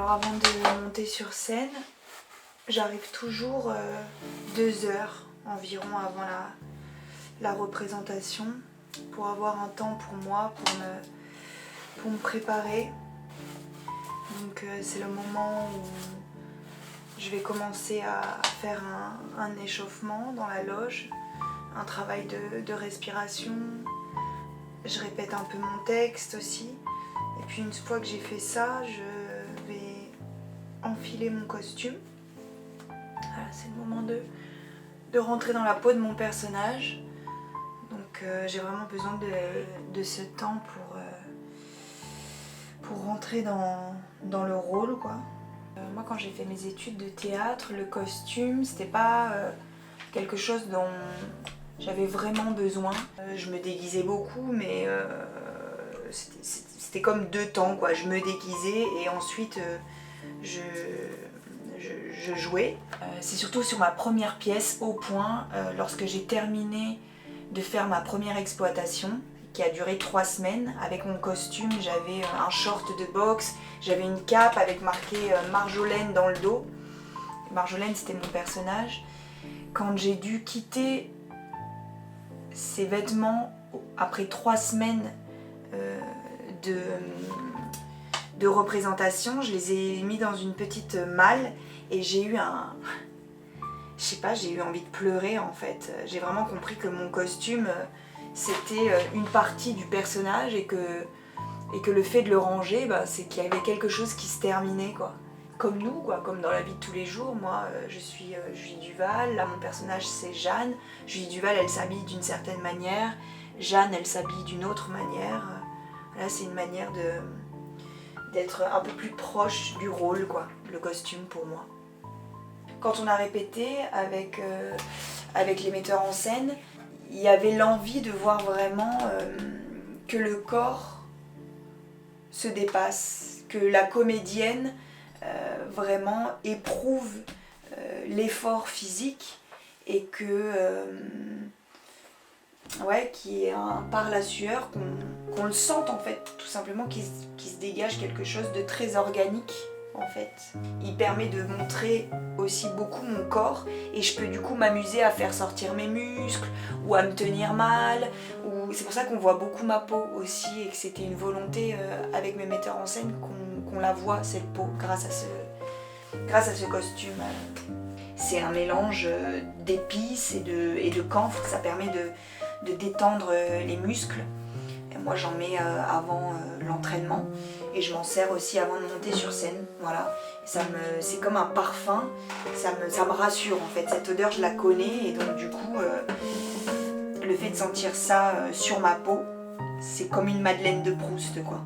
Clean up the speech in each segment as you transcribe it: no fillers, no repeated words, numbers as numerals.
Alors avant de monter sur scène, j'arrive toujours 2 heures environ avant la représentation pour avoir un temps pour moi, pour me préparer. Donc c'est le moment où je vais commencer à faire un échauffement dans la loge, un travail de respiration. Je répète un peu mon texte aussi. Et puis une fois que j'ai fait ça, je vais enfiler mon costume. Voilà, c'est le moment de rentrer dans la peau de mon personnage. Donc j'ai vraiment besoin de ce temps pour rentrer dans le rôle, quoi. Moi, quand j'ai fait mes études de théâtre, le costume, c'était pas quelque chose dont j'avais vraiment besoin. Je me déguisais beaucoup, mais c'était comme 2 temps, quoi. Je me déguisais et ensuite je jouais. C'est surtout sur ma première pièce, Au Point, lorsque j'ai terminé de faire ma première exploitation, qui a duré 3 semaines. Avec mon costume, j'avais un short de boxe, j'avais une cape avec marqué Marjolaine dans le dos. Marjolaine, c'était mon personnage. Quand j'ai dû quitter ces vêtements après 3 semaines de représentation, je les ai mis dans une petite malle et j'ai eu je sais pas, j'ai eu envie de pleurer en fait. J'ai vraiment compris que mon costume, c'était une partie du personnage et que le fait de le ranger, c'est qu'il y avait quelque chose qui se terminait, quoi. Comme nous, quoi, comme dans la vie de tous les jours. Moi, je suis Julie Duval, là mon personnage c'est Jeanne. Julie Duval, elle s'habille d'une certaine manière. Jeanne, elle s'habille d'une autre manière. Là, c'est une manière d'être un peu plus proche du rôle, quoi, le costume pour moi. Quand on a répété avec les metteurs en scène, il y avait l'envie de voir vraiment que le corps se dépasse, que la comédienne vraiment éprouve l'effort physique et que qu'il y ait par la sueur, qu'on le sente en fait, tout simplement, qu'il se dégage quelque chose de très organique en fait. Il permet de montrer aussi beaucoup mon corps et je peux du coup m'amuser à faire sortir mes muscles ou à me tenir mal. C'est pour ça qu'on voit beaucoup ma peau aussi et que c'était une volonté avec mes metteurs en scène qu'on la voit, cette peau, grâce à ce costume. C'est un mélange d'épices et de camphre, ça permet de détendre les muscles. Et moi j'en mets avant l'entraînement et je m'en sers aussi avant de monter sur scène. Voilà. C'est comme un parfum, ça me rassure en fait. Cette odeur je la connais et donc du coup le fait de sentir ça sur ma peau, c'est comme une Madeleine de Proust, quoi.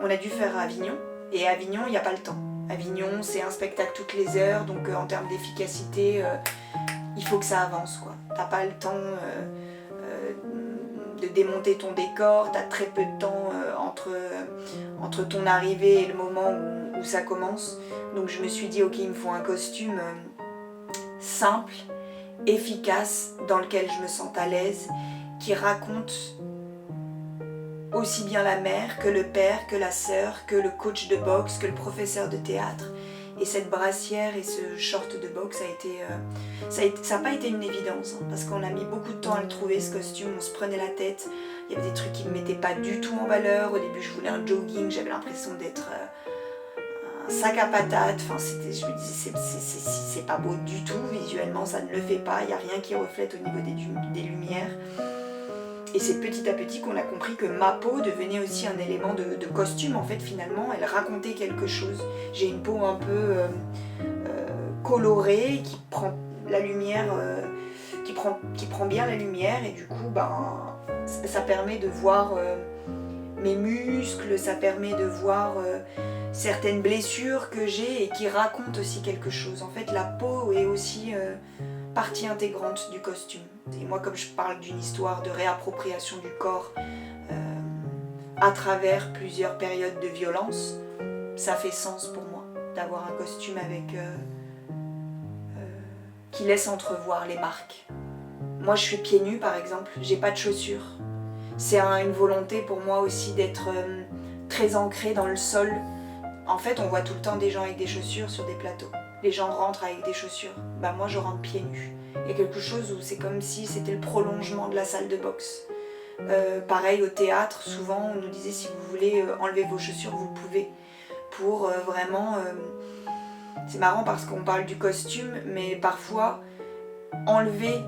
On a dû faire Avignon et Avignon il n'y a pas le temps. Avignon c'est un spectacle toutes les heures, donc en termes d'efficacité il faut que ça avance, quoi. T'as pas le temps de démonter ton décor, t'as très peu de temps entre ton arrivée et le moment où ça commence. Donc je me suis dit ok, il me faut un costume simple, efficace, dans lequel je me sente à l'aise, qui raconte aussi bien la mère que le père, que la sœur, que le coach de boxe, que le professeur de théâtre. Et cette brassière et ce short de boxe, ça n'a pas été une évidence, hein, parce qu'on a mis beaucoup de temps à le trouver, ce costume, on se prenait la tête. Il y avait des trucs qui ne me mettaient pas du tout en valeur. Au début, je voulais un jogging, j'avais l'impression d'être un sac à patates. Enfin, je me disais, c'est pas beau du tout, visuellement, ça ne le fait pas. Il n'y a rien qui reflète au niveau des lumières. Et c'est petit à petit qu'on a compris que ma peau devenait aussi un élément de costume. En fait, finalement, elle racontait quelque chose. J'ai une peau un peu colorée, qui prend la lumière, qui prend bien la lumière. Et du coup, ça permet de voir mes muscles, ça permet de voir certaines blessures que j'ai et qui racontent aussi quelque chose. En fait, la peau est aussi partie intégrante du costume. Et moi, comme je parle d'une histoire de réappropriation du corps à travers plusieurs périodes de violence, ça fait sens pour moi d'avoir un costume qui laisse entrevoir les marques. Moi, je suis pieds nus, par exemple, j'ai pas de chaussures. C'est une volonté pour moi aussi d'être très ancrée dans le sol. En fait, on voit tout le temps des gens avec des chaussures sur des plateaux. Les gens rentrent avec des chaussures. Bah moi, je rentre pieds nus. Il y a quelque chose où c'est comme si c'était le prolongement de la salle de boxe. Pareil au théâtre, souvent on nous disait si vous voulez enlever vos chaussures, vous pouvez. Pour vraiment... c'est marrant parce qu'on parle du costume, mais parfois enlever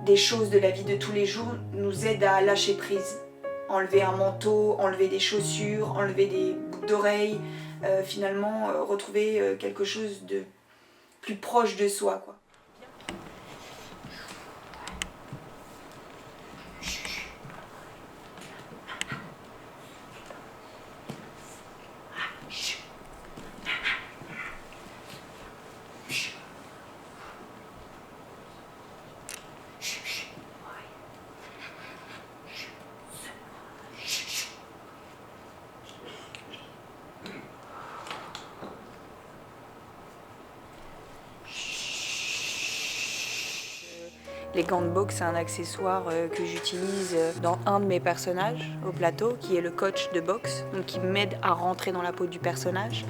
des choses de la vie de tous les jours nous aide à lâcher prise. Enlever un manteau, enlever des chaussures, enlever des boucles d'oreilles, finalement retrouver quelque chose de plus proche de soi, quoi. Les gants de boxe, c'est un accessoire que j'utilise dans un de mes personnages au plateau, qui est le coach de boxe, donc qui m'aide à rentrer dans la peau du personnage.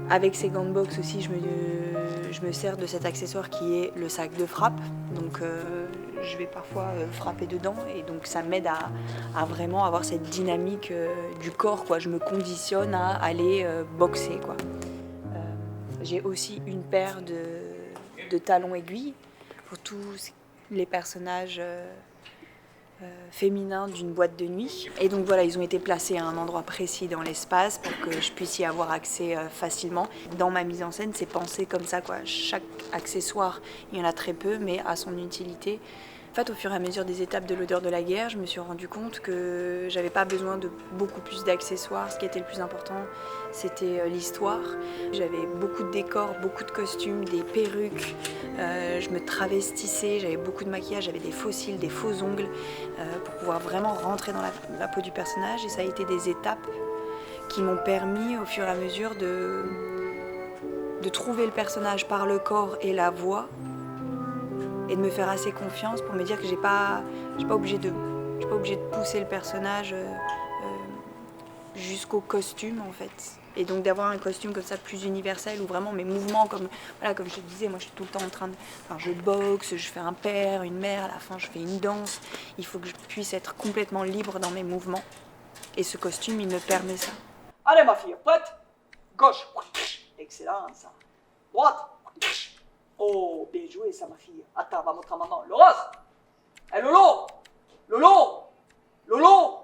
Avec ces gants de boxe aussi, je me sers de cet accessoire qui est le sac de frappe. Donc je vais parfois frapper dedans et donc ça m'aide à vraiment avoir cette dynamique du corps, quoi. Je me conditionne à aller boxer, quoi. J'ai aussi une paire de talons aiguilles pour tous les personnages féminins d'une boîte de nuit. Et donc voilà, ils ont été placés à un endroit précis dans l'espace pour que je puisse y avoir accès facilement. Dans ma mise en scène, c'est pensé comme ça, quoi. Chaque accessoire, il y en a très peu, mais a son utilité. En fait, au fur et à mesure des étapes de l'odeur de la guerre, je me suis rendu compte que j'avais pas besoin de beaucoup plus d'accessoires. Ce qui était le plus important, c'était l'histoire. J'avais beaucoup de décors, beaucoup de costumes, des perruques. Je me travestissais, j'avais beaucoup de maquillage, j'avais des faux cils, des faux ongles pour pouvoir vraiment rentrer dans la peau du personnage. Et ça a été des étapes qui m'ont permis, au fur et à mesure, de trouver le personnage par le corps et la voix, et de me faire assez confiance pour me dire que je suis pas obligée de pousser le personnage jusqu'au costume, en fait. Et donc d'avoir un costume comme ça plus universel, où vraiment mes mouvements, comme je te disais, moi je suis tout le temps en train de... Enfin, je boxe, je fais un père, une mère, à la fin je fais une danse. Il faut que je puisse être complètement libre dans mes mouvements. Et ce costume, il me permet ça. Allez ma fille, prête? Gauche. Excellent ça. Droite. Oh, bien joué ça ma fille. Attends, on va montrer à maman. Laurence. Hé Lolo. Lolo. Lolo.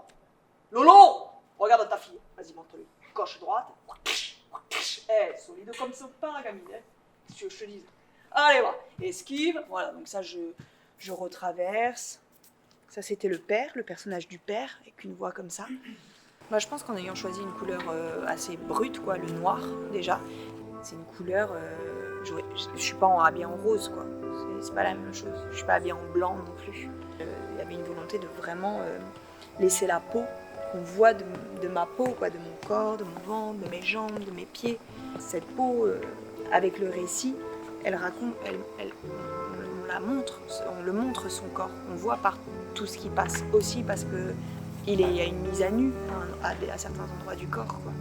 Lolo. Regarde ta fille. Vas-y, montre-lui. Gauche, droite. Solide comme ce pain, la gamine. Si tu veux que je te dise. Allez, va. Esquive. Voilà, donc ça, je retraverse. Ça, c'était le père, le personnage du père, avec une voix comme ça. Bah, je pense qu'en ayant choisi une couleur assez brute, quoi, le noir, déjà, c'est une couleur... je suis pas habillée en rose, quoi. C'est pas la même chose. Je suis pas habillée en blanc non plus. Il y avait une volonté de vraiment laisser la peau, qu'on voit de ma peau, quoi, de mon corps, de mon ventre, de mes jambes, de mes pieds. Cette peau, avec le récit, elle raconte, on la montre, on le montre son corps. On voit par tout ce qui passe aussi parce que il y a une mise à nu à certains endroits du corps, quoi.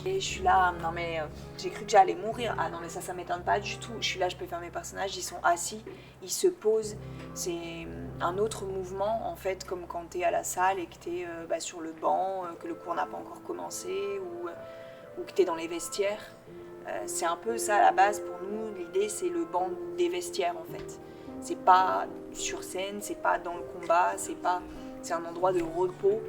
Et je suis là, non mais j'ai cru que j'allais mourir. Ah non mais ça m'étonne pas du tout. Je suis là, je peux faire mes personnages, ils sont assis, ils se posent. C'est un autre mouvement en fait, comme quand t'es à la salle et que t'es sur le banc, que le cours n'a pas encore commencé ou que t'es dans les vestiaires. C'est un peu ça à la base pour nous. L'idée c'est le banc des vestiaires en fait. C'est pas sur scène, c'est pas dans le combat, c'est un endroit de repos.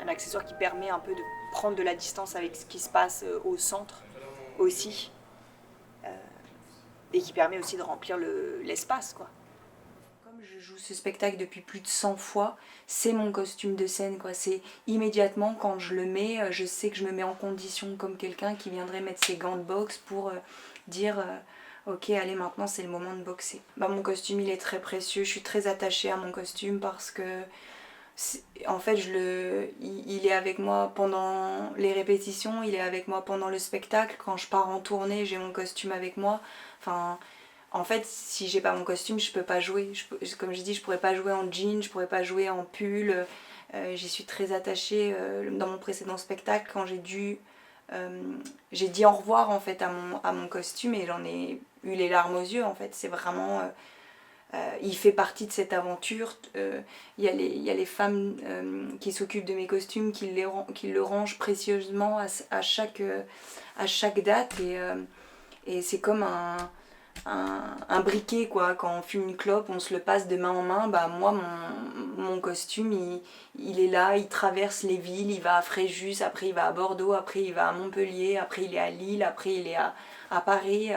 Un accessoire qui permet un peu de prendre de la distance avec ce qui se passe au centre aussi. Et qui permet aussi de remplir l'espace, quoi. Comme je joue ce spectacle depuis plus de 100 fois, c'est mon costume de scène, quoi. C'est immédiatement, quand je le mets, je sais que je me mets en condition comme quelqu'un qui viendrait mettre ses gants de boxe pour dire ok, allez, maintenant c'est le moment de boxer. Bah, mon costume, il est très précieux. Je suis très attachée à mon costume parce que en fait, il est avec moi pendant les répétitions, il est avec moi pendant le spectacle. Quand je pars en tournée, j'ai mon costume avec moi. Enfin, en fait, si j'ai pas mon costume, je peux pas jouer. Comme je dis, je pourrais pas jouer en jean, je pourrais pas jouer en pull. J'y suis très attachée. Dans mon précédent spectacle, quand j'ai dit au revoir en fait à mon costume et j'en ai eu les larmes aux yeux en fait. C'est vraiment... il fait partie de cette aventure. Il y a les femmes qui s'occupent de mes costumes, qui le rangent précieusement à chaque date et c'est comme un briquet quoi. Quand on fume une clope, on se le passe de main en main. Bah moi mon costume il est là, il traverse les villes, il va à Fréjus, après il va à Bordeaux, après il va à Montpellier, après il est à Lille, après il est à Paris.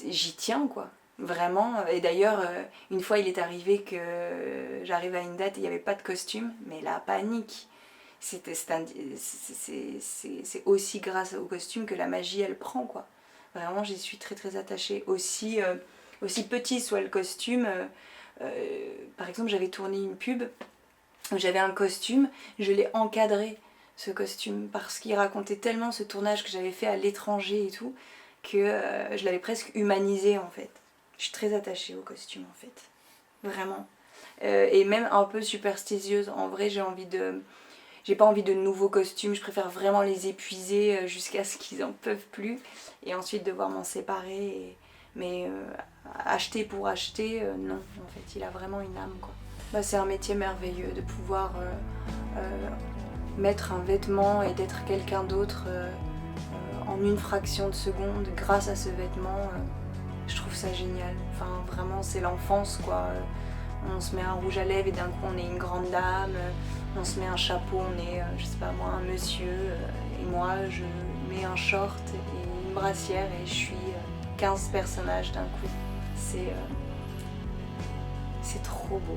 J'y tiens quoi, vraiment. Et d'ailleurs une fois il est arrivé que j'arrive à une date et il n'y avait pas de costume, mais la panique. C'est aussi grâce au costume que la magie elle prend quoi. Vraiment j'y suis très très attachée. Aussi petit soit le costume, par exemple j'avais tourné une pub où j'avais un costume, je l'ai encadré ce costume parce qu'il racontait tellement ce tournage que j'avais fait à l'étranger et tout que je l'avais presque humanisé en fait. Je suis très attachée au costume en fait, vraiment. Et même un peu superstitieuse. En vrai j'ai pas envie de nouveaux costumes, je préfère vraiment les épuiser jusqu'à ce qu'ils en peuvent plus et ensuite devoir m'en séparer. Mais acheter pour acheter, non, en fait, il a vraiment une âme quoi. Bah, c'est un métier merveilleux de pouvoir mettre un vêtement et d'être quelqu'un d'autre en une fraction de seconde grâce à ce vêtement. Je trouve ça génial. Enfin, vraiment, c'est l'enfance quoi. On se met un rouge à lèvres et d'un coup on est une grande dame, on se met un chapeau, on est, je sais pas moi, un monsieur, et moi je mets un short et une brassière et je suis 15 personnages d'un coup. C'est trop beau.